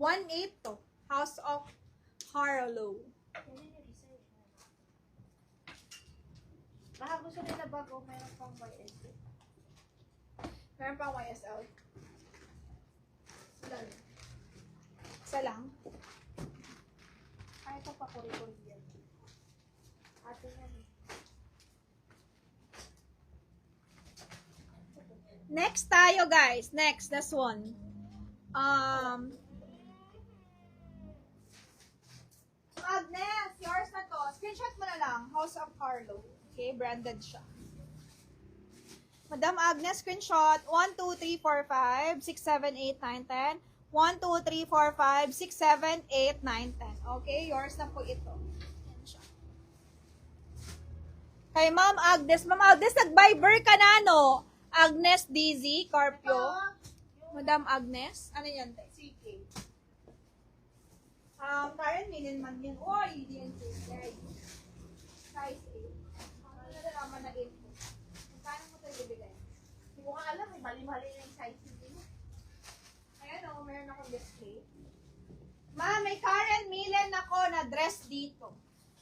1.8 to. House of Harlow. Baka gusto nila bago, mayroon pang YSL. Meron pang YSL. Isa lang. Ay, ito pa kuri-kuri yan. Ate yan eh. Next tayo, guys. Next, this one. Agnes, yours na to. Screenshot mo na lang. House of Harlow. Okay, branded siya. Madam Agnes, screenshot. 1, 2, 3, 4, 5, 6, 7, 8, 9, 10. 1, 2, 3, 4, 5, 6, 7, 8, 9, 10. Okay, yours na po ito. Yan siya. Kay Ma'am Agnes. Ma'am Agnes, nag-Viber ka na, no? Agnes DZ, Carpio. Madam Agnes. Ano yan, te? CK. Karen, minin man yun. Uy, hindi yan size. Size 8. Ano na naman na 8 po? Magkano mo ito ibigay? Hindi ko nga alam eh, mali-mali na yung size nila. Ayan o, meron akong display. Ma, may Karen Millen ako na dress dito.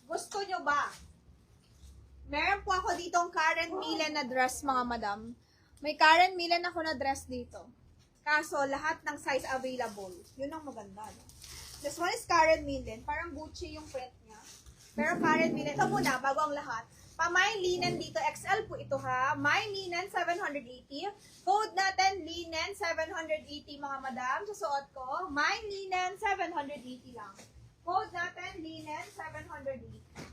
Gusto nyo ba? Meron po ako ditong Karen Millen na dress, mga madam. May Karen Millen ako na dress dito. Kaso, lahat ng size available. Yun ang maganda, no? This one is Karen Millen. Parang Gucci yung print niya. Pero Karen Millen. Ito muna, bago ang lahat. Pamay linen dito. XL po ito ha. My linen, 780. Code natin, linen, 780 mga madam. Susuot ko. My linen, 780 lang. Code natin, linen, 780.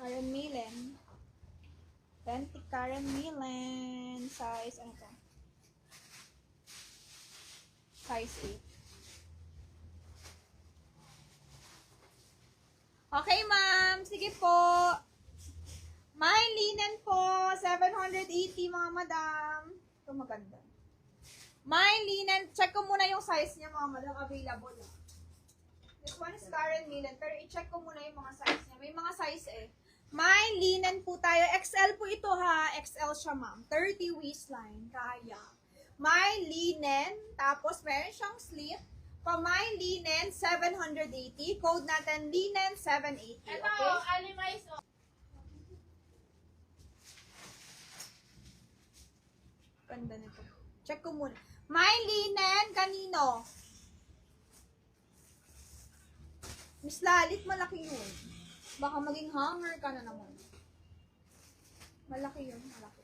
Karen Millen. Authentic Karen Millen. Size, ano to? Size 8. Okay, ma'am. Sige po. My linen po. 780, mga madam. Ito maganda. My linen. Check ko muna yung size niya, mga madam. Available. This one is Karen Millen. Pero i-check ko muna yung mga size niya. May mga size eh. My linen po tayo. XL po ito ha. XL siya, ma'am. 30 waistline. Kaya. My linen. Tapos, meron siyang slip. Pa my linen, 780. Code natin, linen, 780. Ito, Okay? Alimais. Ganda nito. Check ko muna. My linen, kanino? Miss Lalit, malaki yun. Baka maging hanger ka na naman. Malaki yun, malaki.